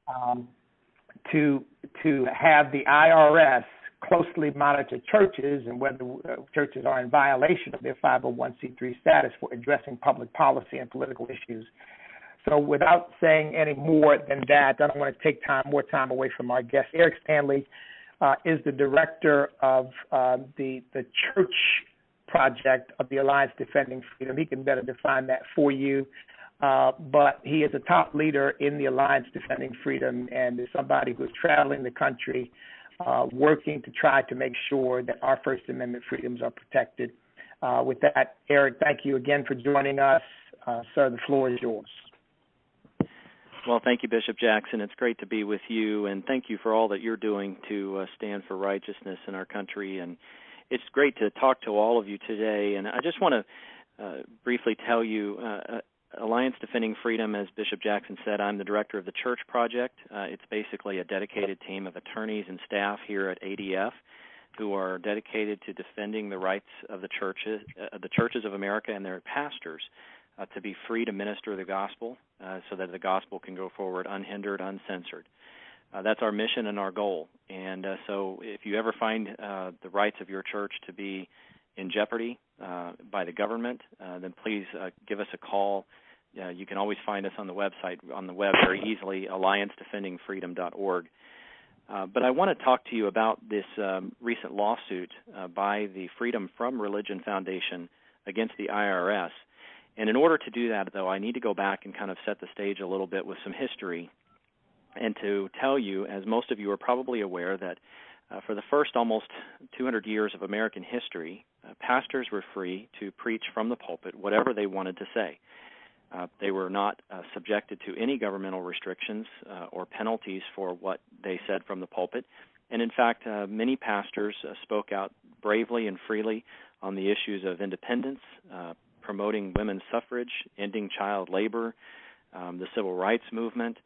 um, to have the IRS closely monitor churches and whether churches are in violation of their 501c3 status for addressing public policy and political issues. So without saying any more than that, I don't want to take more time away from our guest. Erik Stanley is the director of the church project of the Alliance Defending Freedom. He can better define that for you. But he is a top leader in the Alliance Defending Freedom and is somebody who is traveling the country working to try to make sure that our First Amendment freedoms are protected. With that, Erik, thank you again for joining us. Sir, the floor is yours. Well, thank you, Bishop Jackson. It's great to be with you, and thank you for all that you're doing to stand for righteousness in our country. And it's great to talk to all of you today. And I just want to briefly tell you, Alliance Defending Freedom, as Bishop Jackson said, I'm the director of the Church Project. It's basically a dedicated team of attorneys and staff here at ADF who are dedicated to defending the rights of the churches of America and their pastors to be free to minister the gospel so that the gospel can go forward unhindered, uncensored. That's our mission and our goal. And so if you ever find the rights of your church to be in jeopardy by the government, then please give us a call. You can always find us on the web very easily, alliancedefendingfreedom.org. But I want to talk to you about this recent lawsuit by the Freedom from Religion Foundation against the IRS. And in order to do that, though, I need to go back and kind of set the stage a little bit with some history and to tell you, as most of you are probably aware, that for the first almost 200 years of American history, pastors were free to preach from the pulpit whatever they wanted to say. They were not subjected to any governmental restrictions or penalties for what they said from the pulpit. And in fact, many pastors spoke out bravely and freely on the issues of independence, promoting women's suffrage, ending child labor, the civil rights movement,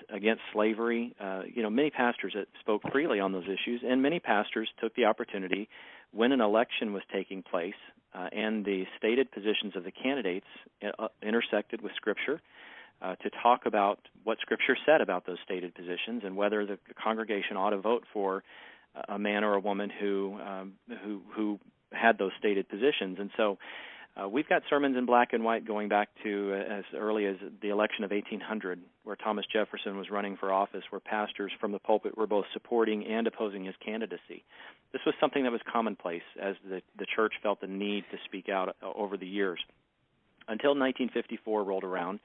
against slavery. Many pastors spoke freely on those issues, and many pastors took the opportunity when an election was taking place and the stated positions of the candidates intersected with Scripture to talk about what Scripture said about those stated positions and whether the congregation ought to vote for a man or a woman who had those stated positions. And so we've got sermons in black and white going back to as early as the election of 1800, where Thomas Jefferson was running for office, where pastors from the pulpit were both supporting and opposing his candidacy. This was something that was commonplace as the church felt the need to speak out over the years. Until 1954 rolled around,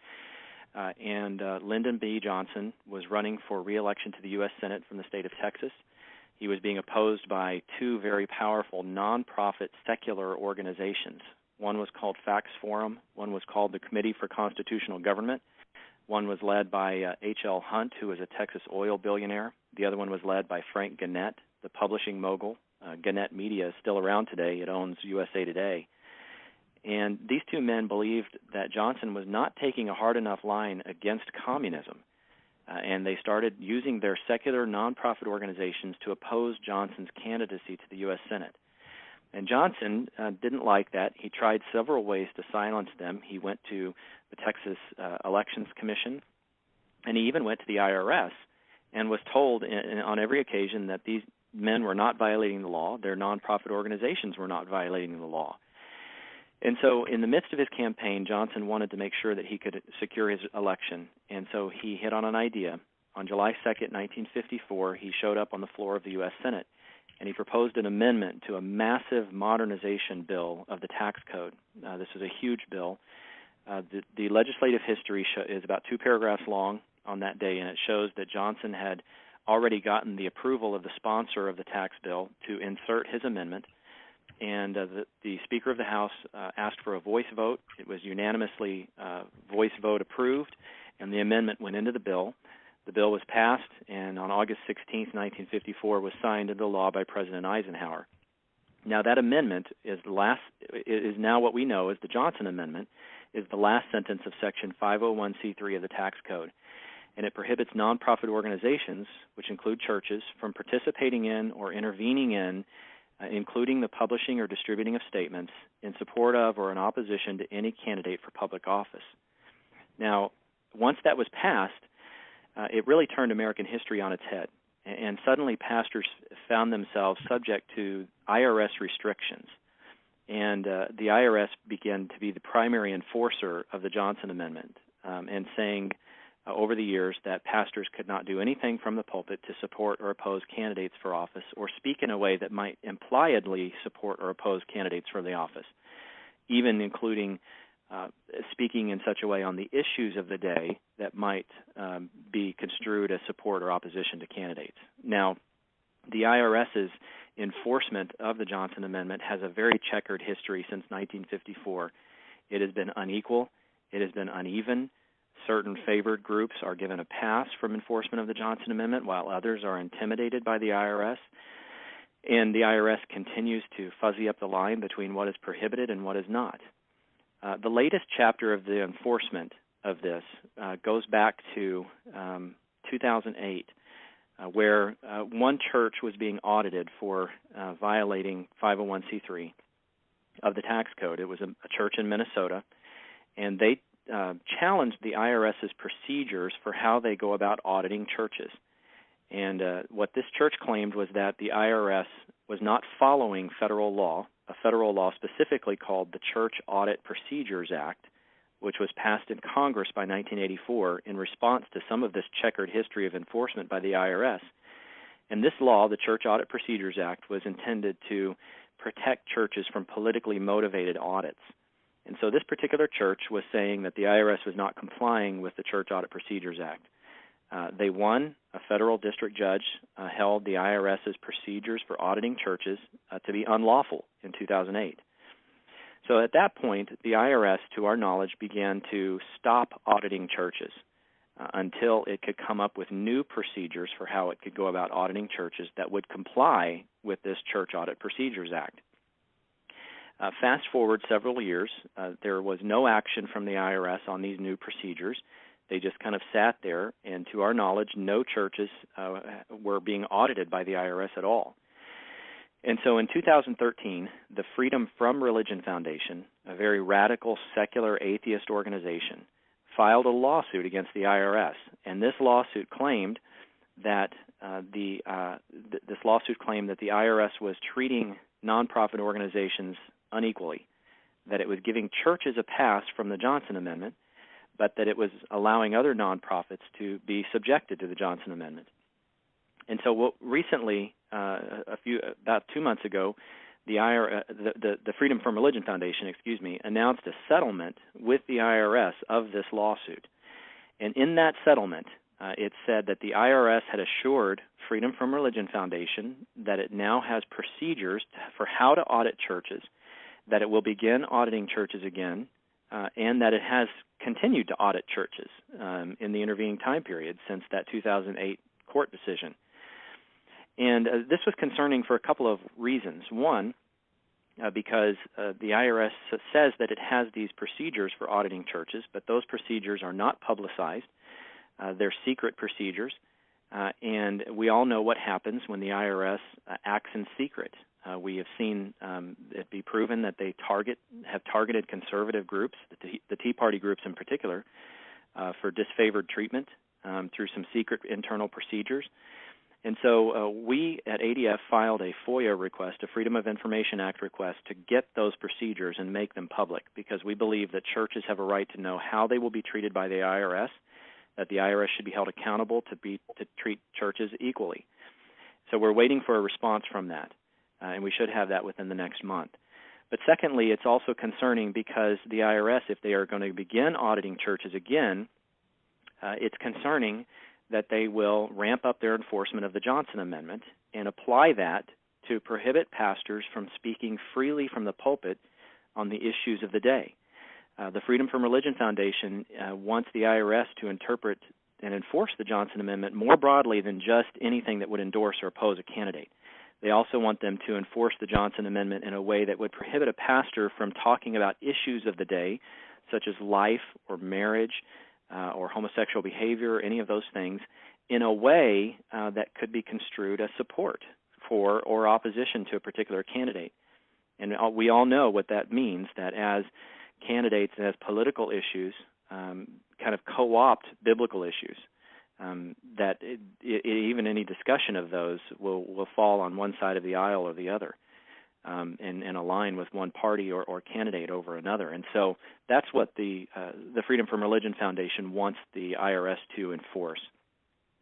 and Lyndon B. Johnson was running for re-election to the U.S. Senate from the state of Texas. He was being opposed by two very powerful nonprofit secular organizations. One was called Facts Forum. One was called the Committee for Constitutional Government. One was led by H.L. Hunt, who was a Texas oil billionaire. The other one was led by Frank Gannett, the publishing mogul. Gannett Media is still around today. It owns USA Today. And these two men believed that Johnson was not taking a hard enough line against communism. And they started using their secular nonprofit organizations to oppose Johnson's candidacy to the U.S. Senate. And Johnson didn't like that. He tried several ways to silence them. He went to the Texas Elections Commission, and he even went to the IRS and was told on every occasion that these men were not violating the law. Their nonprofit organizations were not violating the law. And so in the midst of his campaign, Johnson wanted to make sure that he could secure his election. And so he hit on an idea. On July 2nd, 1954, he showed up on the floor of the U.S. Senate, and he proposed an amendment to a massive modernization bill of the tax code. This was a huge bill. The legislative history is about 2 paragraphs long on that day, and it shows that Johnson had already gotten the approval of the sponsor of the tax bill to insert his amendment, and the Speaker of the House asked for a voice vote. It was unanimously voice vote approved, and the amendment went into the bill. The bill was passed, and on August 16, 1954, was signed into law by President Eisenhower. Now, that amendment is now what we know as the Johnson Amendment, is the last sentence of Section 501c3 of the tax code, and it prohibits nonprofit organizations, which include churches, from participating in or intervening in, including the publishing or distributing of statements in support of or in opposition to any candidate for public office. Now, once that was passed, it really turned American history on its head. And suddenly pastors found themselves subject to IRS restrictions. And the IRS began to be the primary enforcer of the Johnson Amendment, and saying over the years that pastors could not do anything from the pulpit to support or oppose candidates for office or speak in a way that might impliedly support or oppose candidates for the office, even including speaking in such a way on the issues of the day that might be construed as support or opposition to candidates. Now, the IRS's enforcement of the Johnson Amendment has a very checkered history since 1954. It has been unequal. It has been uneven. Certain favored groups are given a pass from enforcement of the Johnson Amendment, while others are intimidated by the IRS. And the IRS continues to fuzzy up the line between what is prohibited and what is not. The latest chapter of the enforcement of this goes back to 2008, where one church was being audited for violating 501c3 of the tax code. It was a church in Minnesota, and they challenged the IRS's procedures for how they go about auditing churches. And what this church claimed was that the IRS was not following federal law, a federal law specifically called the Church Audit Procedures Act, which was passed in Congress by 1984 in response to some of this checkered history of enforcement by the IRS. And this law, the Church Audit Procedures Act, was intended to protect churches from politically motivated audits. And so this particular church was saying that the IRS was not complying with the Church Audit Procedures Act. They won. A federal district judge held the IRS's procedures for auditing churches to be unlawful in 2008. So at that point, the IRS, to our knowledge, began to stop auditing churches until it could come up with new procedures for how it could go about auditing churches that would comply with this Church Audit Procedures Act. Fast forward several years, there was no action from the IRS on these new procedures. They just kind of sat there, and to our knowledge, no churches were being audited by the IRS at all. And so in 2013, the Freedom from Religion Foundation, a very radical secular atheist organization, filed a lawsuit against the IRS. And this lawsuit claimed that the IRS was treating nonprofit organizations unequally, that it was giving churches a pass from the Johnson Amendment, but that it was allowing other nonprofits to be subjected to the Johnson Amendment. And so recently, about 2 months ago, the Freedom from Religion Foundation, announced a settlement with the IRS of this lawsuit. And in that settlement, it said that the IRS had assured Freedom from Religion Foundation that it now has procedures for how to audit churches, that it will begin auditing churches again, and that it has continued to audit churches in the intervening time period since that 2008 court decision. And this was concerning for a couple of reasons. One, because the IRS says that it has these procedures for auditing churches, but those procedures are not publicized. They're secret procedures, and we all know what happens when the IRS acts in secret. We have seen it be proven that they have targeted conservative groups, the Tea Party groups in particular, for disfavored treatment through some secret internal procedures. And so we at ADF filed a FOIA request, a Freedom of Information Act request, to get those procedures and make them public, because we believe that churches have a right to know how they will be treated by the IRS, that the IRS should be held accountable to treat churches equally. So we're waiting for a response from that, and we should have that within the next month. But secondly, it's also concerning because the IRS, if they are going to begin auditing churches again, it's concerning that they will ramp up their enforcement of the Johnson Amendment and apply that to prohibit pastors from speaking freely from the pulpit on the issues of the day. The Freedom from Religion Foundation wants the IRS to interpret and enforce the Johnson Amendment more broadly than just anything that would endorse or oppose a candidate. They also want them to enforce the Johnson Amendment in a way that would prohibit a pastor from talking about issues of the day, such as life or marriage, or homosexual behavior, or any of those things, in a way that could be construed as support for or opposition to a particular candidate. And we all know what that means, that as candidates and as political issues kind of co-opt biblical issues, that even any discussion of those will fall on one side of the aisle or the other, and align with one party or candidate over another. And so that's what the Freedom from Religion Foundation wants the IRS to enforce.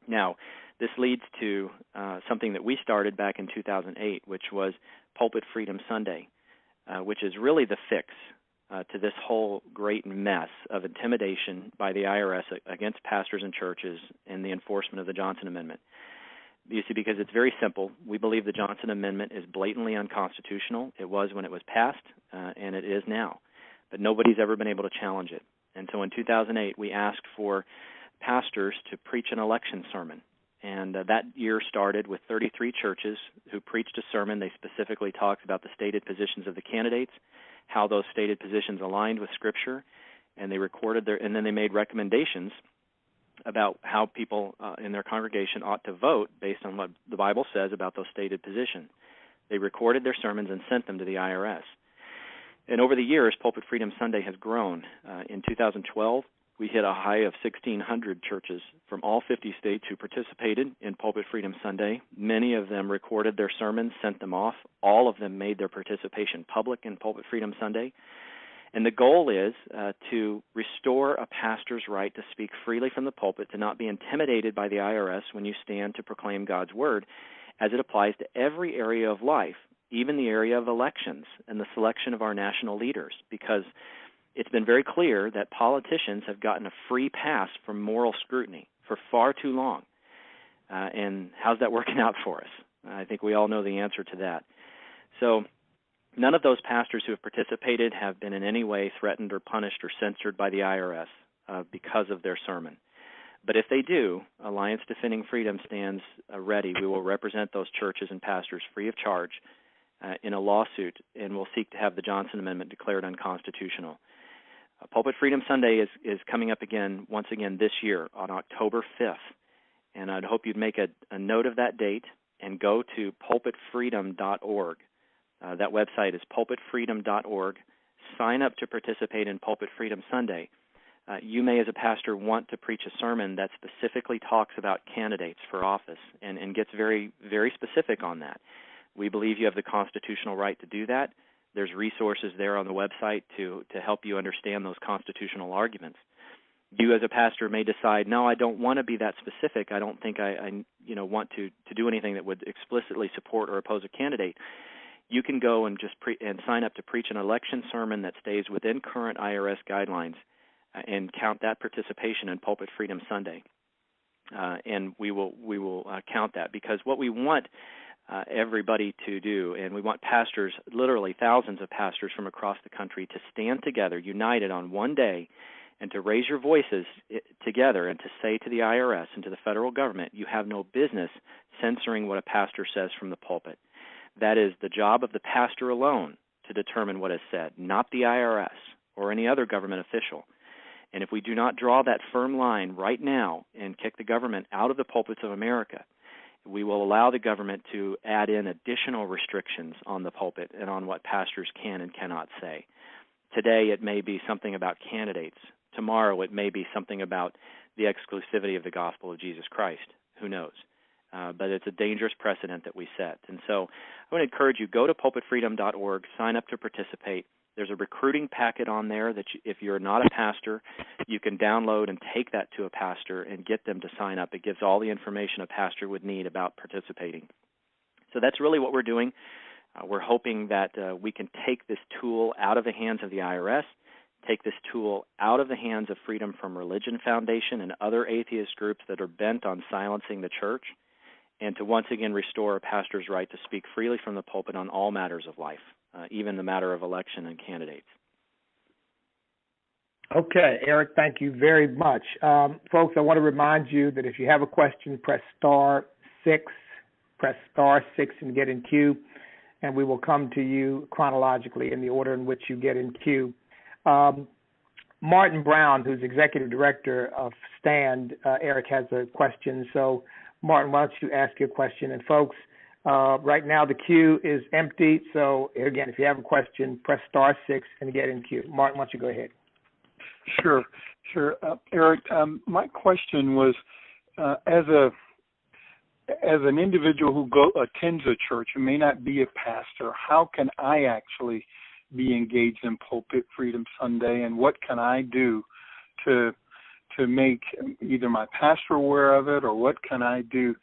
Now, this leads to something that we started back in 2008, which was Pulpit Freedom Sunday, which is really the fix to this whole great mess of intimidation by the IRS against pastors and churches and the enforcement of the Johnson Amendment. You see, because it's very simple. We believe the Johnson Amendment is blatantly unconstitutional. It was when it was passed, and it is now. But nobody's ever been able to challenge it. And so in 2008, we asked for pastors to preach an election sermon. And that year started with 33 churches who preached a sermon. They specifically talked about the stated positions of the candidates, how those stated positions aligned with Scripture, and they recorded and then they made recommendations about how people in their congregation ought to vote based on what the Bible says about those stated positions. They recorded their sermons and sent them to the IRS. And over the years, Pulpit Freedom Sunday has grown. In 2012, we hit a high of 1,600 churches from all 50 states who participated in Pulpit Freedom Sunday. Many of them recorded their sermons, sent them off. All of them made their participation public in Pulpit Freedom Sunday. And the goal is to restore a pastor's right to speak freely from the pulpit, to not be intimidated by the IRS when you stand to proclaim God's word, as it applies to every area of life, even the area of elections and the selection of our national leaders, because it's been very clear that politicians have gotten a free pass from moral scrutiny for far too long. And how's that working out for us? I think we all know the answer to that. So none of those pastors who have participated have been in any way threatened or punished or censored by the IRS because of their sermon. But if they do, Alliance Defending Freedom stands ready. We will represent those churches and pastors free of charge in a lawsuit, and we'll seek to have the Johnson Amendment declared unconstitutional. Pulpit Freedom Sunday is coming up once again this year on October 5th, and I'd hope you'd make a note of that date and go to pulpitfreedom.org. That website is pulpitfreedom.org. Sign up to participate in Pulpit Freedom Sunday. You may, as a pastor, want to preach a sermon that specifically talks about candidates for office and gets very, very specific on that. We believe you have the constitutional right to do that. There's resources there on the website to help you understand those constitutional arguments. You as a pastor may decide, no, I don't want to be that specific. I don't think I want to do anything that would explicitly support or oppose a candidate. You can go and just sign up to preach an election sermon that stays within current IRS guidelines and count that participation in Pulpit Freedom Sunday. And we will count that, because what we want everybody to do, and we want pastors, literally thousands of pastors from across the country, to stand together, united on one day, and to raise your voices together and to say to the IRS and to the federal government, you have no business censoring what a pastor says from the pulpit. That is the job of the pastor alone to determine what is said, not the IRS or any other government official. And if we do not draw that firm line right now and kick the government out of the pulpits of America, we will allow the government to add in additional restrictions on the pulpit and on what pastors can and cannot say. Today it may be something about candidates. Tomorrow it may be something about the exclusivity of the gospel of Jesus Christ. Who knows? But it's a dangerous precedent that we set. And so I want to encourage you, go to pulpitfreedom.org, sign up to participate. There's a recruiting packet on there that if you're not a pastor, you can download and take that to a pastor and get them to sign up. It gives all the information a pastor would need about participating. So that's really what we're doing. We're hoping that we can take this tool out of the hands of the IRS, take this tool out of the hands of Freedom from Religion Foundation and other atheist groups that are bent on silencing the church, and to once again restore a pastor's right to speak freely from the pulpit on all matters of life, even the matter of election and candidates. Okay, Eric, thank you very much. Folks, I want to remind you that if you have a question, press star 6 and get in queue, and we will come to you chronologically in the order in which you get in queue. Martin Brown, who's executive director of STAND, Eric has a question. So, Martin, why don't you ask your question? And folks, right now the queue is empty. So again, if you have a question, press star 6 and get in queue. Martin, why don't you go ahead? Sure. Eric, my question was, as an individual who attends a church and may not be a pastor, how can I actually be engaged in Pulpit Freedom Sunday, and what can I do to make either my pastor aware of it, or what can I do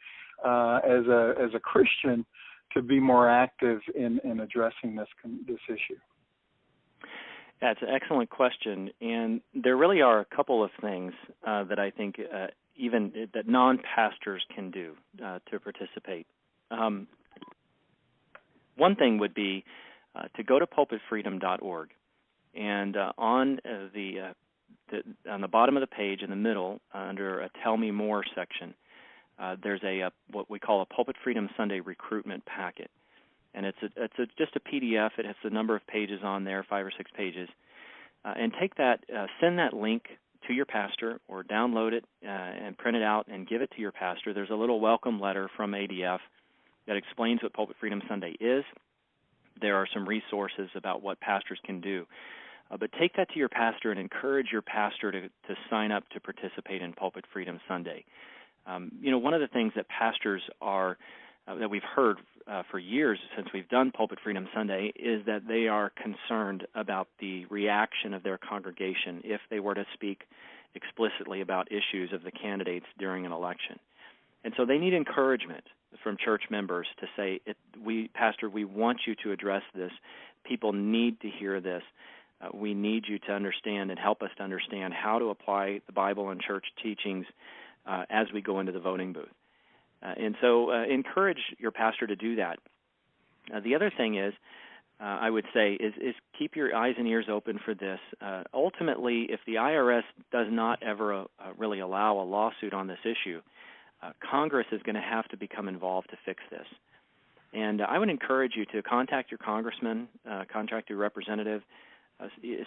as a Christian to be more active in addressing this issue? That's an excellent question, and there really are a couple of things that I think even that non-pastors can do to participate. One thing would be to go to pulpitfreedom.org, and on the bottom of the page in the middle, under a Tell Me More section, there's what we call a Pulpit Freedom Sunday recruitment packet. And it's just a PDF. It has a number of pages on there, 5 or 6 pages. And take that, send that link to your pastor, or download it and print it out and give it to your pastor. There's a little welcome letter from ADF that explains what Pulpit Freedom Sunday is. There are some resources about what pastors can do. But take that to your pastor and encourage your pastor to sign up to participate in Pulpit Freedom Sunday. One of the things that pastors are that we've heard for years since we've done Pulpit Freedom Sunday is that they are concerned about the reaction of their congregation if they were to speak explicitly about issues of the candidates during an election. And so they need encouragement from church members to say, Pastor, we want you to address this. People need to hear this. We need you to understand and help us to understand how to apply the Bible and church teachings as we go into the voting booth. And so encourage your pastor to do that. The other thing is, I would say, is keep your eyes and ears open for this. Ultimately, if the IRS does not ever really allow a lawsuit on this issue, Congress is going to have to become involved to fix this. And I would encourage you to contact your congressman, contact your representative,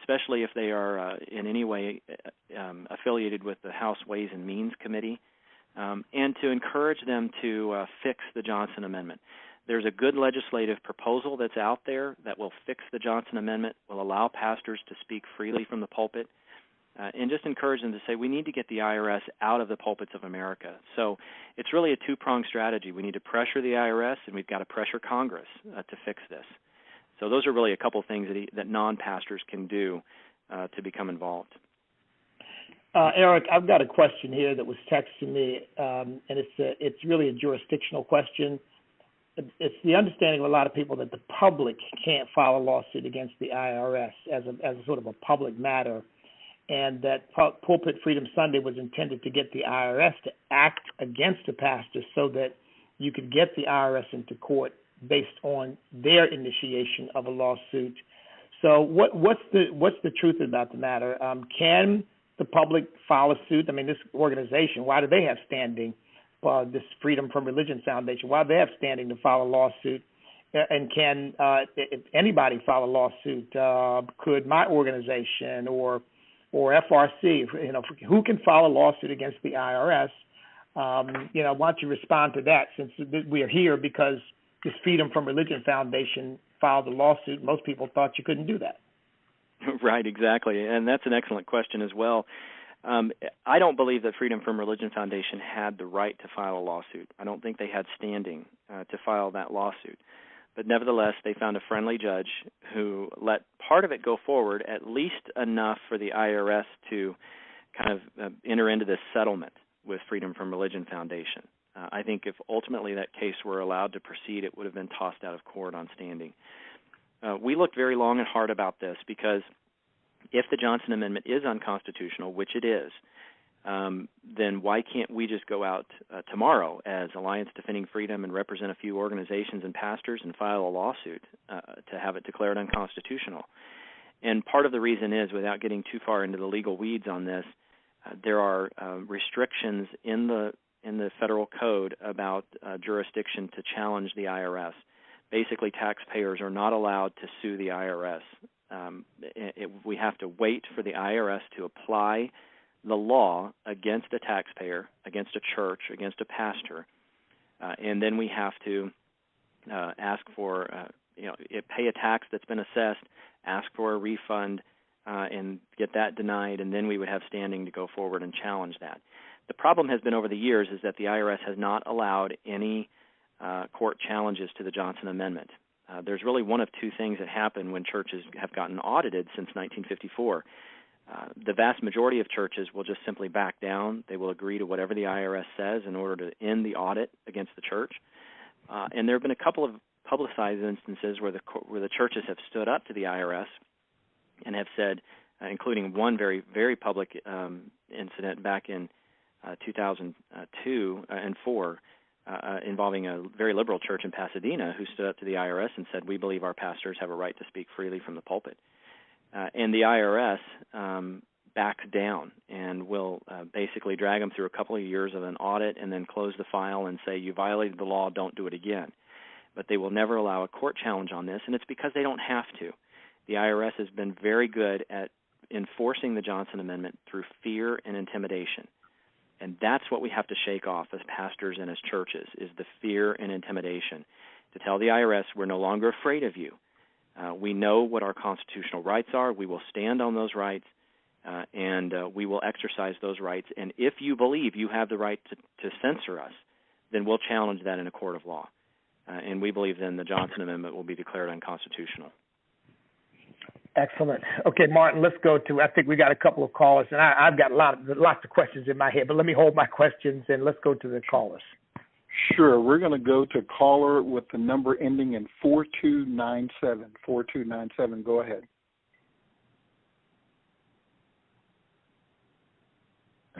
especially if they are in any way affiliated with the House Ways and Means Committee, and to encourage them to fix the Johnson Amendment. There's a good legislative proposal that's out there that will fix the Johnson Amendment, will allow pastors to speak freely from the pulpit, and just encourage them to say we need to get the IRS out of the pulpits of America. So it's really a two-pronged strategy. We need to pressure the IRS, and we've got to pressure Congress to fix this. So those are really a couple things that non-pastors can do to become involved. Eric, I've got a question here that was texted to me, and it's really a jurisdictional question. It's the understanding of a lot of people that the public can't file a lawsuit against the IRS as a sort of a public matter, and that Pulpit Freedom Sunday was intended to get the IRS to act against the pastor so that you could get the IRS into court based on their initiation of a lawsuit. So what's the truth about the matter? Can the public file a suit? I mean, this organization, why do they have standing? This Freedom from Religion Foundation, why do they have standing to file a lawsuit? And can if anybody file a lawsuit? Could my organization or FRC, who can file a lawsuit against the IRS? Why don't you respond to that, since we are here because this Freedom from Religion Foundation filed a lawsuit. Most people thought you couldn't do that. Right, exactly, and that's an excellent question as well. I don't believe that Freedom from Religion Foundation had the right to file a lawsuit. I don't think they had standing to file that lawsuit. But nevertheless, they found a friendly judge who let part of it go forward, at least enough for the IRS to kind of enter into this settlement with Freedom from Religion Foundation. I think if ultimately that case were allowed to proceed, it would have been tossed out of court on standing. We looked very long and hard about this because if the Johnson Amendment is unconstitutional, which it is, then why can't we just go out tomorrow as Alliance Defending Freedom and represent a few organizations and pastors and file a lawsuit to have it declared unconstitutional? And part of the reason is, without getting too far into the legal weeds on this, there are restrictions in the federal code about jurisdiction to challenge the IRS. Basically, taxpayers are not allowed to sue the IRS. We have to wait for the IRS to apply the law against a taxpayer, against a church, against a pastor, and then we have to ask for, pay a tax that's been assessed, ask for a refund, and get that denied, and then we would have standing to go forward and challenge that. The problem has been over the years is that the IRS has not allowed any court challenges to the Johnson Amendment. There's really one of two things that happen when churches have gotten audited since 1954. The vast majority of churches will just simply back down. They will agree to whatever the IRS says in order to end the audit against the church. And there have been a couple of publicized instances where the churches have stood up to the IRS and have said, including one very, very public incident back in 2002 and 4, involving a very liberal church in Pasadena who stood up to the IRS and said, we believe our pastors have a right to speak freely from the pulpit. And the IRS backs down and will basically drag them through a couple of years of an audit and then close the file and say, you violated the law, don't do it again. But they will never allow a court challenge on this, and it's because they don't have to. The IRS has been very good at enforcing the Johnson Amendment through fear and intimidation. And that's what we have to shake off as pastors and as churches, is the fear and intimidation, to tell the IRS we're no longer afraid of you. We know what our constitutional rights are. We will stand on those rights, and we will exercise those rights. And if you believe you have the right to censor us, then we'll challenge that in a court of law. And we believe then the Johnson Amendment will be declared unconstitutional. Excellent. Okay, Martin, let's go to, I think we got a couple of callers, and I've got lots of questions in my head, but let me hold my questions and let's go to the callers. Sure. We're going to go to caller with the number ending in 4297. 4297, go ahead.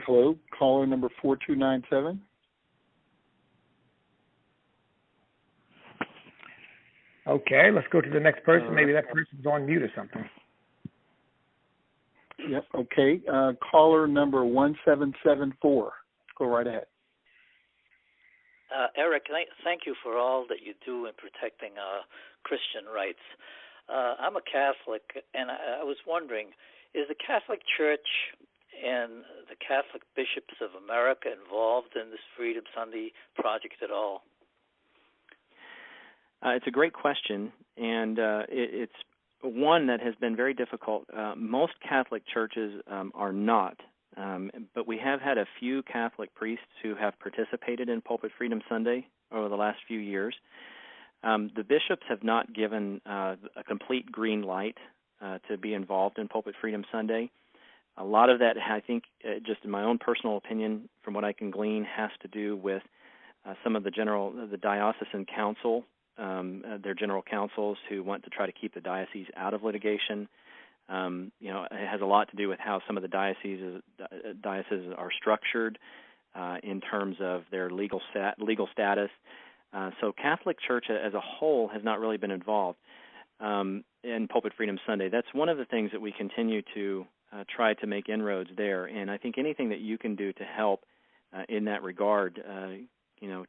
Hello, caller number 4297. Okay, let's go to the next person. Maybe that person's on mute or something. Yep, okay. Caller number 1774. Go right ahead. Erik, thank you for all that you do in protecting Christian rights. I'm a Catholic, and I was wondering, is the Catholic Church and the Catholic Bishops of America involved in this Freedom Sunday project at all? It's a great question, and it's one that has been very difficult. Most Catholic churches are not, but we have had a few Catholic priests who have participated in Pulpit Freedom Sunday over the last few years. The bishops have not given a complete green light to be involved in Pulpit Freedom Sunday. A lot of that, I think, just in my own personal opinion, from what I can glean, has to do with some of the diocesan council, their general councils who want to try to keep the diocese out of litigation. It has a lot to do with how some of the dioceses are structured in terms of their legal status. So Catholic Church as a whole has not really been involved in Pulpit Freedom Sunday. That's one of the things that we continue to try to make inroads there. And I think anything that you can do to help in that regard,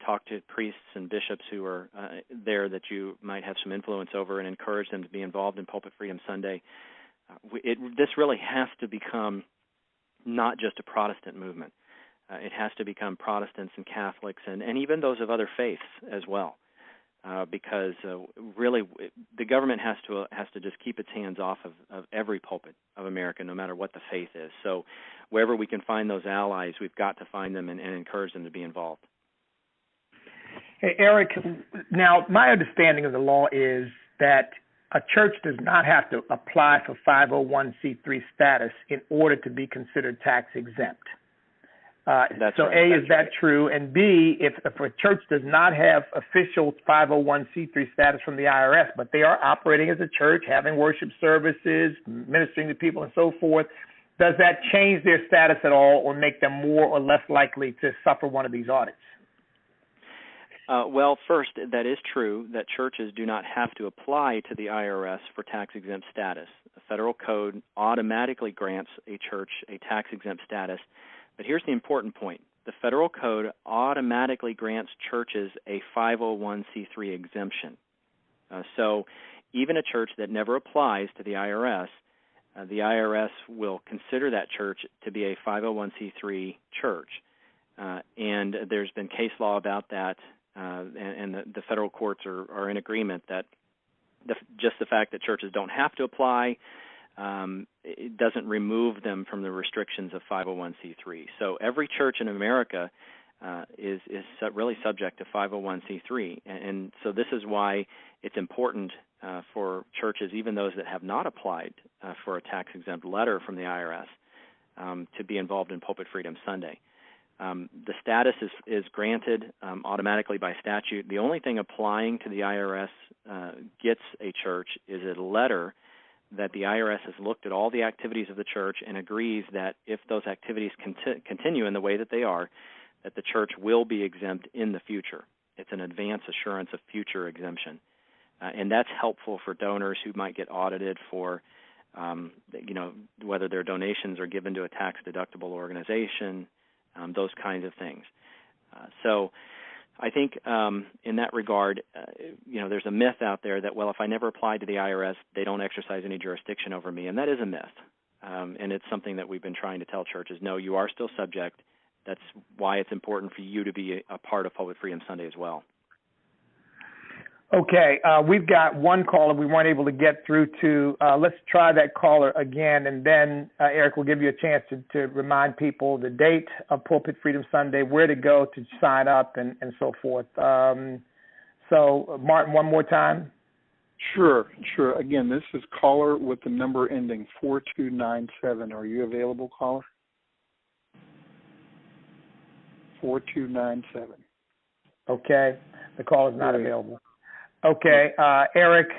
talk to priests and bishops who are there that you might have some influence over and encourage them to be involved in Pulpit Freedom Sunday. This really has to become not just a Protestant movement. It has to become Protestants and Catholics and even those of other faiths as well, because really the government has to just keep its hands off of every pulpit of America, no matter what the faith is. So wherever we can find those allies, we've got to find them and encourage them to be involved. Hey, Erik, now my understanding of the law is that a church does not have to apply for 501c3 status in order to be considered tax exempt. That's so right. A, is that true? And B, if a church does not have official 501c3 status from the IRS, but they are operating as a church, having worship services, ministering to people and so forth, does that change their status at all or make them more or less likely to suffer one of these audits? Well, first, that is true that churches do not have to apply to the IRS for tax-exempt status. The federal code automatically grants a church a tax-exempt status. But here's the important point. The federal code automatically grants churches a 501c3 exemption. So even a church that never applies to the IRS will consider that church to be a 501c3 church. And there's been case law about that. And the federal courts are in agreement that just the fact that churches don't have to apply it doesn't remove them from the restrictions of 501c3. So every church in America is really subject to 501c3, and so this is why it's important for churches, even those that have not applied for a tax-exempt letter from the IRS, to be involved in Pulpit Freedom Sunday. The status is granted automatically by statute. The only thing applying to the IRS gets a church is a letter that the IRS has looked at all the activities of the church and agrees that if those activities continue in the way that they are, that the church will be exempt in the future. It's an advance assurance of future exemption. And that's helpful for donors who might get audited for, whether their donations are given to a tax-deductible organization, those kinds of things. So I think in that regard, there's a myth out there that, well, if I never applied to the IRS, they don't exercise any jurisdiction over me, and that is a myth. And it's something that we've been trying to tell churches, no, you are still subject. That's why it's important for you to be a part of Pulpit Freedom Sunday as well. Okay, we've got one caller we weren't able to get through to. Let's try that caller again, and then Eric will give you a chance to remind people the date of Pulpit Freedom Sunday, where to go to sign up, and so forth. So, Martin, one more time. Sure. Again, this is caller with the number ending 4297. Are you available, caller? 4297. Okay, the call is not available. Okay, Eric,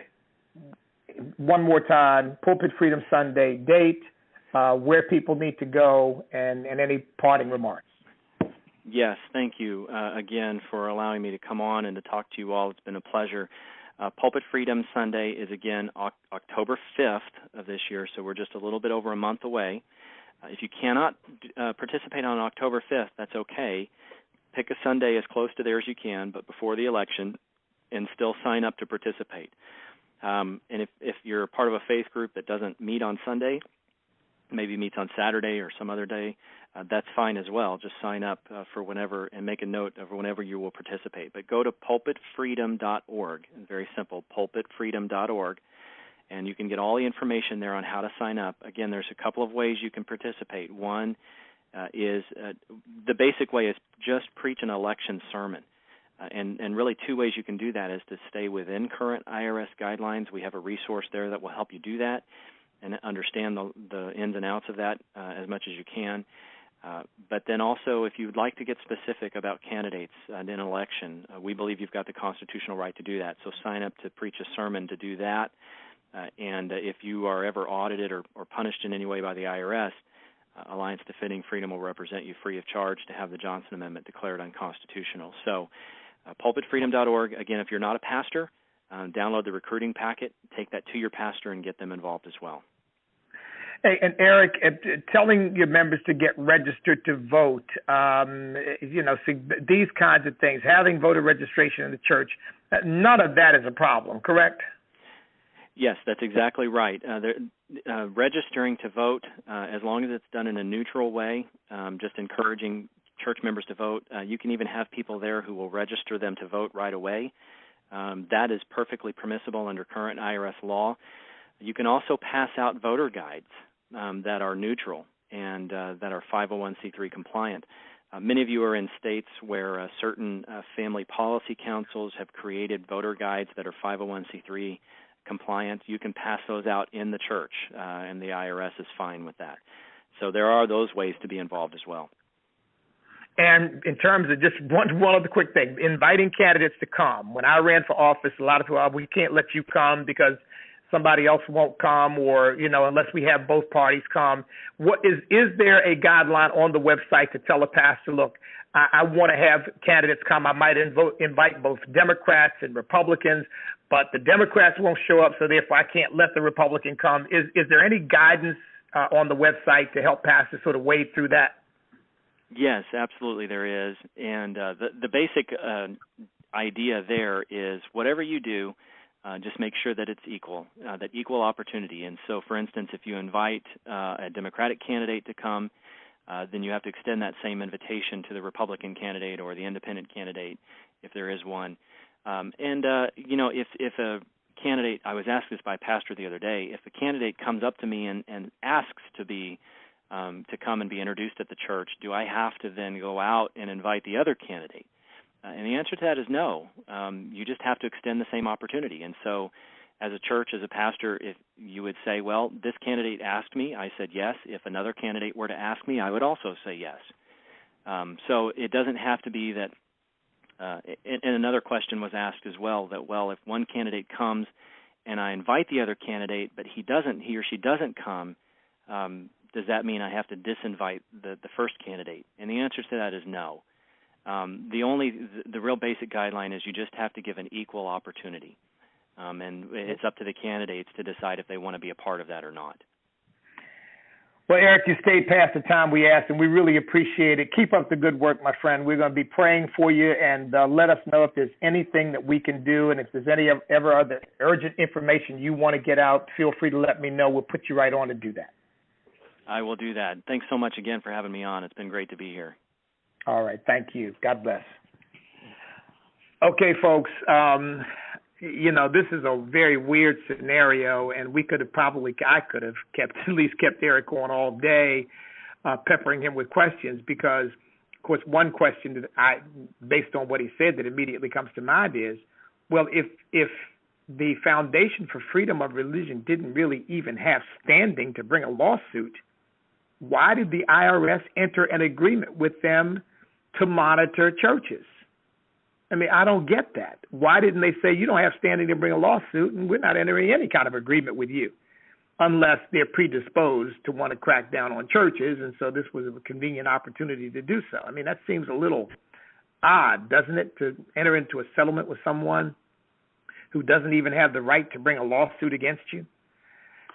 one more time, Pulpit Freedom Sunday date, where people need to go, and any parting remarks. Yes, thank you again for allowing me to come on and to talk to you all. It's been a pleasure. Pulpit Freedom Sunday is again October 5th of this year, so we're just a little bit over a month away. If you cannot participate on October 5th, that's okay. Pick a Sunday as close to there as you can, but before the election, and still sign up to participate. And if you're part of a faith group that doesn't meet on Sunday, maybe meets on Saturday or some other day, that's fine as well. Just sign up for whenever and make a note of whenever you will participate. But go to pulpitfreedom.org. It's very simple, pulpitfreedom.org. And you can get all the information there on how to sign up. Again, there's a couple of ways you can participate. One is the basic way is just preach an election sermon. And really two ways you can do that is to stay within current IRS guidelines. We have a resource there that will help you do that and understand the ins and outs of that as much as you can. But then also, if you would like to get specific about candidates in an election, we believe you've got the constitutional right to do that. So sign up to preach a sermon to do that. And if you are ever audited or punished in any way by the IRS, Alliance Defending Freedom will represent you free of charge to have the Johnson Amendment declared unconstitutional. So pulpitfreedom.org. Again, if you're not a pastor, download the recruiting packet, take that to your pastor, and get them involved as well. Hey, and Eric, telling your members to get registered to vote, see, these kinds of things, having voter registration in the church, none of that is a problem, correct? Yes, that's exactly right. Registering to vote, as long as it's done in a neutral way, just encouraging church members to vote. You can even have people there who will register them to vote right away. That is perfectly permissible under current IRS law. You can also pass out voter guides that are neutral and that are 501c3 compliant. Many of you are in states where certain family policy councils have created voter guides that are 501c3 compliant. You can pass those out in the church, and the IRS is fine with that. So there are those ways to be involved as well. And in terms of just one other quick thing, inviting candidates to come. When I ran for office, a lot of people, we can't let you come because somebody else won't come, or unless we have both parties come. What is there a guideline on the website to tell a pastor, look, I want to have candidates come. I might invite both Democrats and Republicans, but the Democrats won't show up, so therefore I can't let the Republican come. Is there any guidance on the website to help pastors sort of wade through that? Yes, absolutely there is. And the basic idea there is whatever you do, just make sure that it's equal, that equal opportunity. And so, for instance, if you invite a Democratic candidate to come, then you have to extend that same invitation to the Republican candidate or the independent candidate if there is one. If a candidate, I was asked this by a pastor the other day, if a candidate comes up to me and asks to come and be introduced at the church, do I have to then go out and invite the other candidate? And the answer to that is no. You just have to extend the same opportunity. And so as a church, as a pastor, if you would say, well, this candidate asked me, I said yes. If another candidate were to ask me, I would also say yes. So it doesn't have to be that. And another question was asked as well, that, well, if one candidate comes and I invite the other candidate, but he or she doesn't come, does that mean I have to disinvite the first candidate? And the answer to that is no. The real basic guideline is you just have to give an equal opportunity, and it's up to the candidates to decide if they want to be a part of that or not. Well, Erik, you stayed past the time we asked, and we really appreciate it. Keep up the good work, my friend. We're going to be praying for you, and let us know if there's anything that we can do, and if there's any ever other urgent information you want to get out, feel free to let me know. We'll put you right on to do that. I will do that. Thanks so much again for having me on. It's been great to be here. All right. Thank you. God bless. Okay, folks. This is a very weird scenario, and I could have at least kept Erik on all day, peppering him with questions because, of course, one question that based on what he said that immediately comes to mind is, well, if the Foundation for Freedom of Religion didn't really even have standing to bring a lawsuit, why did the IRS enter an agreement with them to monitor churches? I mean, I don't get that. Why didn't they say you don't have standing to bring a lawsuit and we're not entering any kind of agreement with you unless they're predisposed to want to crack down on churches, and so this was a convenient opportunity to do so? I mean, that seems a little odd, doesn't it, to enter into a settlement with someone who doesn't even have the right to bring a lawsuit against you?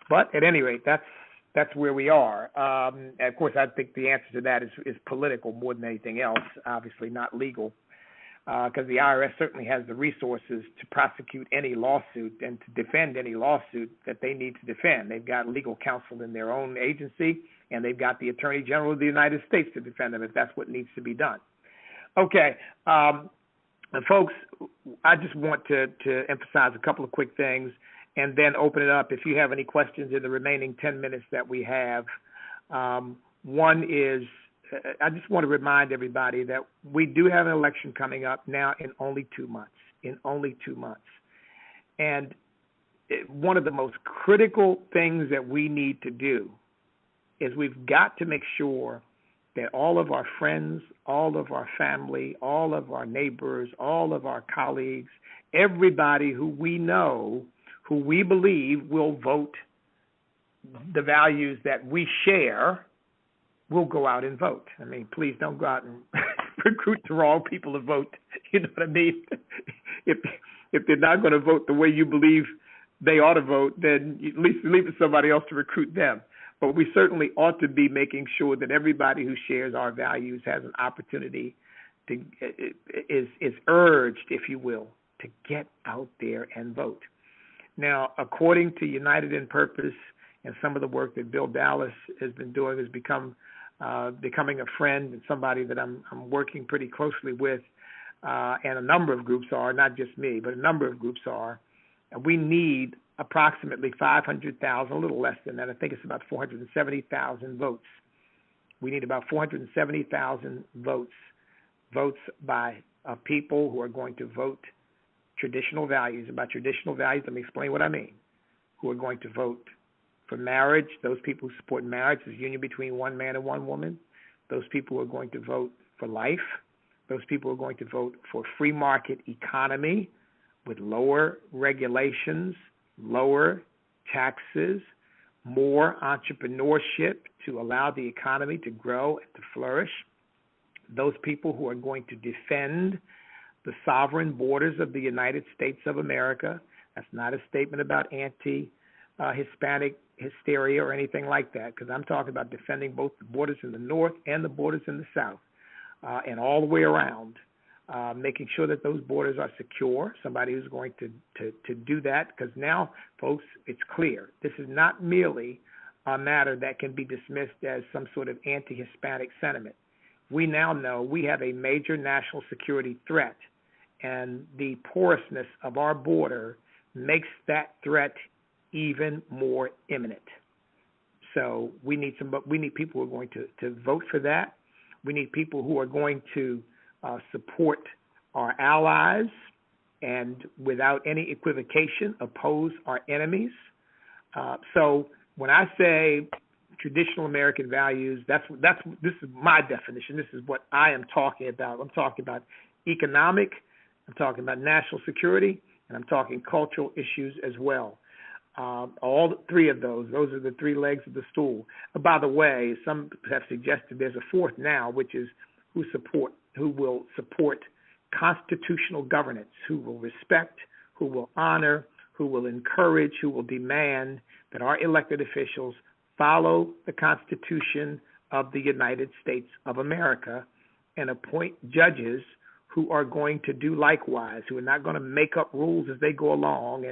But at any rate, that's where we are. And of course, I think the answer to that is political more than anything else, obviously not legal. Because the IRS certainly has the resources to prosecute any lawsuit and to defend any lawsuit that they need to defend. They've got legal counsel in their own agency, and they've got the Attorney General of the United States to defend them if that's what needs to be done. Okay, folks, I just want to emphasize a couple of quick things and then open it up if you have any questions in the remaining 10 minutes that we have. One is, I just want to remind everybody that we do have an election coming up now in only 2 months. And one of the most critical things that we need to do is we've got to make sure that all of our friends, all of our family, all of our neighbors, all of our colleagues, everybody who we know, who we believe will vote the values that we share, will go out and vote. I mean, please don't go out and recruit the wrong people to vote. You know what I mean? If they're not going to vote the way you believe they ought to vote, then at least leave it to somebody else to recruit them. But we certainly ought to be making sure that everybody who shares our values has an opportunity to is urged, if you will, to get out there and vote. Now, according to United in Purpose and some of the work that Bill Dallas has been doing, has becoming a friend and somebody that I'm working pretty closely with, and a number of groups are, not just me, but a number of groups are. And we need approximately 500,000, a little less than that. I think it's about 470,000 votes. We need about 470,000 votes by people who are going to vote traditional values. About traditional values, let me explain what I mean. Who are going to vote for marriage, those people who support marriage as a union between one man and one woman, those people who are going to vote for life, those people who are going to vote for free market economy with lower regulations, lower taxes, more entrepreneurship to allow the economy to grow and to flourish, those people who are going to defend the sovereign borders of the United States of America. That's not a statement about anti-Hispanic hysteria or anything like that, because I'm talking about defending both the borders in the north and the borders in the south, and all the way around, making sure that those borders are secure. Somebody who's going to do that, because now, folks, it's clear. This is not merely a matter that can be dismissed as some sort of anti-Hispanic sentiment. We now know we have a major national security threat, and the porousness of our border makes that threat even more imminent. So we need people who are going to vote for that. We need people who are going to support our allies and without any equivocation oppose our enemies. So when I say traditional American values, this is my definition. This is what I am talking about. I'm talking about economic, I'm talking about national security, and I'm talking cultural issues as well. All three of those are the three legs of the stool. By the way, some have suggested there's a fourth now, which is who will support constitutional governance, who will respect, who will honor, who will encourage, who will demand that our elected officials follow the Constitution of the United States of America and appoint judges who are going to do likewise, who are not going to make up rules as they go along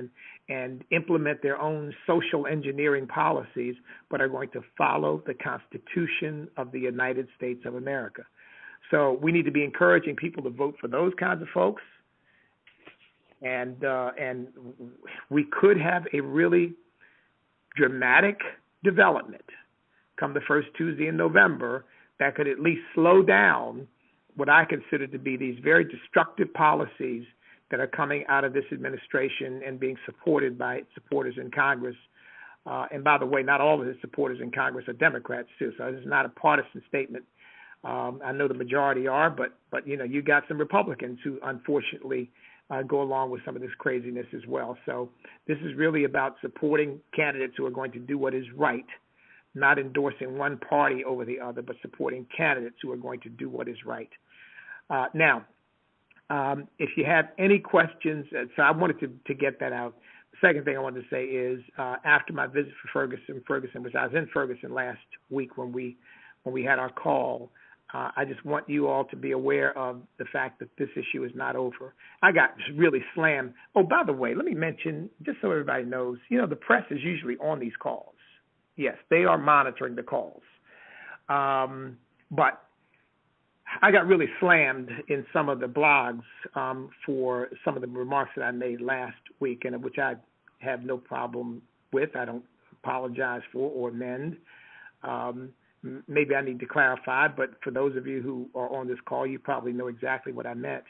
and implement their own social engineering policies, but are going to follow the Constitution of the United States of America. So we need to be encouraging people to vote for those kinds of folks, and we could have a really dramatic development come the first Tuesday in November that could at least slow down what I consider to be these very destructive policies that are coming out of this administration and being supported by its supporters in Congress. And by the way, not all of his supporters in Congress are Democrats too, so this is not a partisan statement. I know the majority are, but you got some Republicans who unfortunately go along with some of this craziness as well. So this is really about supporting candidates who are going to do what is right, not endorsing one party over the other, but supporting candidates who are going to do what is right. Now, if you have any questions, so I wanted to get that out. The second thing I wanted to say is after my visit for Ferguson, which I was in Ferguson last week when we had our call, I just want you all to be aware of the fact that this issue is not over. I got really slammed. Oh, by the way, let me mention, just so everybody knows, the press is usually on these calls. Yes, they are monitoring the calls. But I got really slammed in some of the blogs for some of the remarks that I made last week, and which I have no problem with. I don't apologize for or amend. Maybe I need to clarify, but for those of you who are on this call, you probably know exactly what I meant.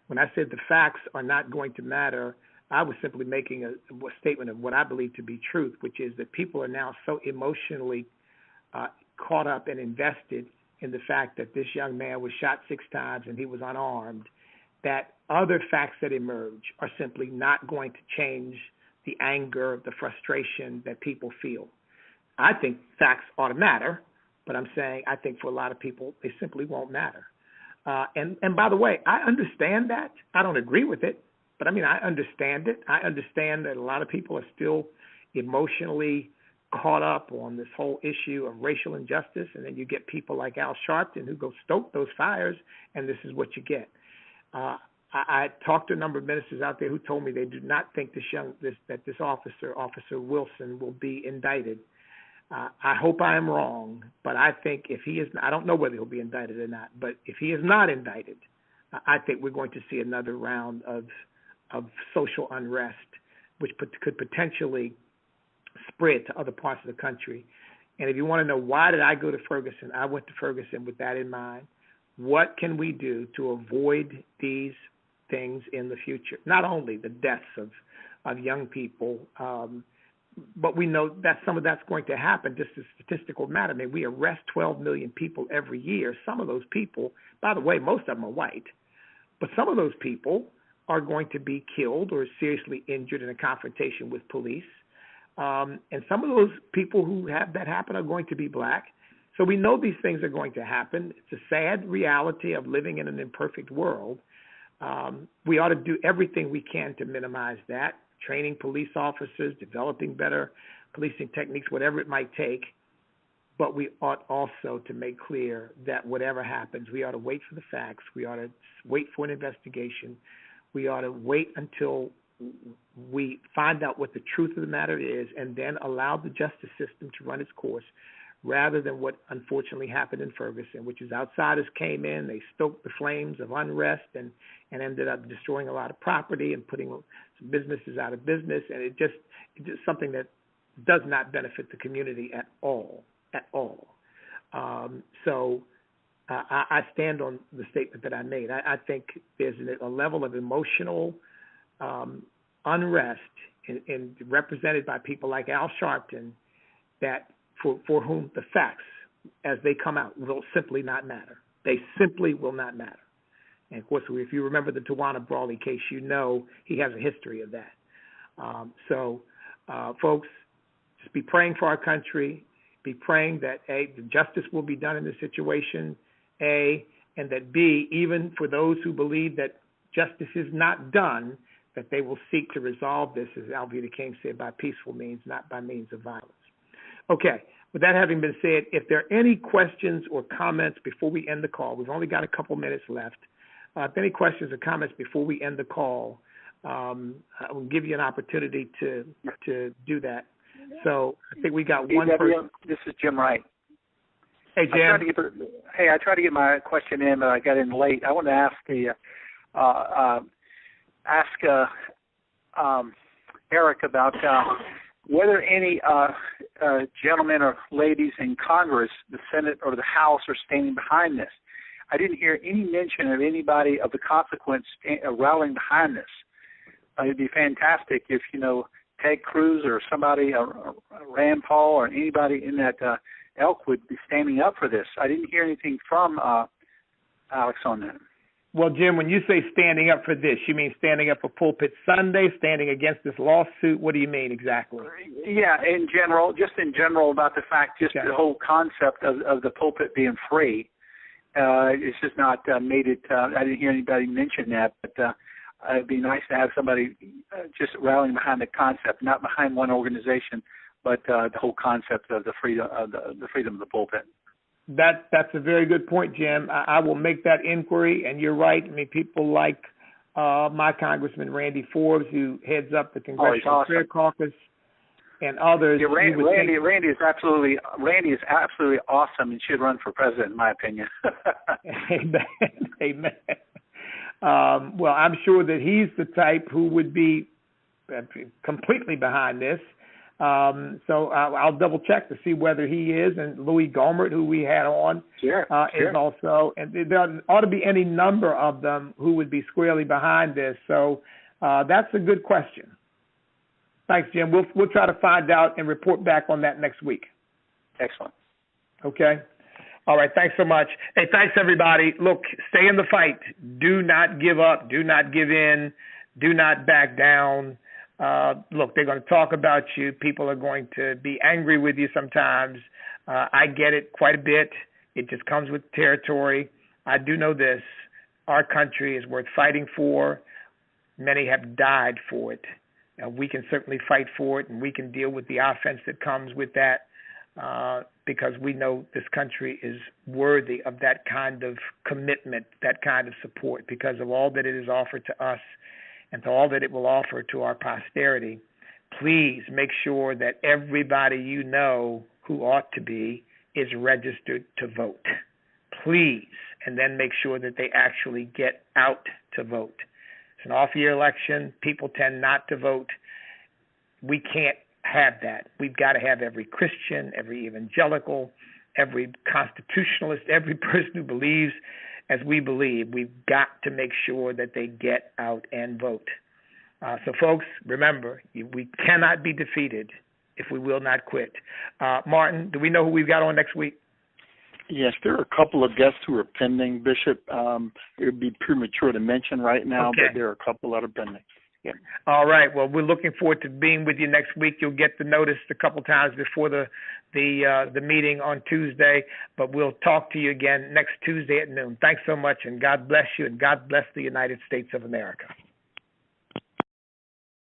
When I said the facts are not going to matter, I was simply making a statement of what I believe to be truth, which is that people are now so emotionally caught up and invested in the fact that this young man was shot 6 times and he was unarmed, that other facts that emerge are simply not going to change the anger, the frustration that people feel. I think facts ought to matter, but I'm saying I think for a lot of people, they simply won't matter. And by the way, I understand that. I don't agree with it, but I understand it. I understand that a lot of people are still emotionally caught up on this whole issue of racial injustice, and then you get people like Al Sharpton who go stoke those fires, and this is what you get. I talked to a number of ministers out there who told me they do not think that this Officer Wilson, will be indicted. I hope I am wrong, but I think if he is, I don't know whether he'll be indicted or not, but if he is not indicted, I think we're going to see another round of social unrest, which could potentially spread to other parts of the country. And if you want to know why did I go to Ferguson, I went to Ferguson with that in mind. What can we do to avoid these things in the future? Not only the deaths of young people, but we know that some of that's going to happen, just as a statistical matter. We arrest 12 million people every year. Some of those people, by the way, most of them are white, but some of those people are going to be killed or seriously injured in a confrontation with police. And some of those people who have that happen are going to be black. So we know these things are going to happen. It's a sad reality of living in an imperfect world. We ought to do everything we can to minimize that, training police officers, developing better policing techniques, whatever it might take. But we ought also to make clear that whatever happens, we ought to wait for the facts. We ought to wait for an investigation. We ought to wait until we find out what the truth of the matter is, and then allow the justice system to run its course, rather than what unfortunately happened in Ferguson, which is outsiders came in, they stoked the flames of unrest and ended up destroying a lot of property and putting some businesses out of business. And it's just something that does not benefit the community at all. I stand on the statement that I made. I think there's a level of emotional unrest represented by people like Al Sharpton that for whom the facts as they come out will simply not matter. They simply will not matter. And of course, if you remember the Tawana Brawley case, you know he has a history of that. Folks, just be praying for our country. Be praying that A, justice will be done in this situation, A, and that B, even for those who believe that justice is not done, that they will seek to resolve this, as Alveda King said, by peaceful means, not by means of violence. Okay, with that having been said, if there are any questions or comments before we end the call, we've only got a couple minutes left. If any questions or comments before we end the call, I will give you an opportunity to do that. So I think we got one person. This is Jim Wright. Hey, Jim. I tried to get my question in, but I got in late. I want to ask Erik about whether any gentlemen or ladies in Congress, the Senate or the House, are standing behind this. I didn't hear any mention of anybody of the consequence rallying behind this. It'd be fantastic if, Ted Cruz or somebody, Rand Paul or anybody in that ilk would be standing up for this. I didn't hear anything from Alex on that. Well, Jim, when you say standing up for this, you mean standing up for Pulpit Sunday, standing against this lawsuit? What do you mean exactly? Yeah, in general about the fact, the whole concept of the pulpit being free. It's just not made it. I didn't hear anybody mention that, but it'd be nice to have somebody just rallying behind the concept, not behind one organization, but the whole concept of the freedom of the pulpit. That's a very good point, Jim. I will make that inquiry, and you're right. I mean, people like my Congressman Randy Forbes, who heads up the Congressional Prayer Caucus, and others. Yeah, Randy is absolutely awesome and should run for president, in my opinion. Amen. Well, I'm sure that he's the type who would be completely behind this. So I'll double check to see whether he is, and Louis Gohmert, who we had on, is also. And there ought to be any number of them who would be squarely behind this. So that's a good question. Thanks, Jim. We'll try to find out and report back on that next week. Excellent. Okay. All right. Thanks so much. Hey, thanks, everybody. Look, stay in the fight. Do not give up. Do not give in. Do not back down. Look, they're going to talk about you. People are going to be angry with you sometimes. I get it quite a bit. It just comes with territory. I do know this. Our country is worth fighting for. Many have died for it. We can certainly fight for it, and we can deal with the offense that comes with that because we know this country is worthy of that kind of commitment, that kind of support, because of all that it has offered to us and to all that it will offer to our posterity. Please make sure that everybody you know who ought to be is registered to vote. Please. And then make sure that they actually get out to vote. It's an off-year election. People tend not to vote. We can't have that. We've got to have every Christian, every evangelical, every constitutionalist, every person who believes as we believe. We've got to make sure that they get out and vote. So, folks, remember, we cannot be defeated if we will not quit. Martin, do we know who we've got on next week? Yes, there are a couple of guests who are pending, Bishop. It would be premature to mention right now, but there are a couple that are pending. Yeah. All right. Well, we're looking forward to being with you next week. You'll get the notice a couple times before the meeting on Tuesday, but we'll talk to you again next Tuesday at noon. Thanks so much, and God bless you, and God bless the United States of America.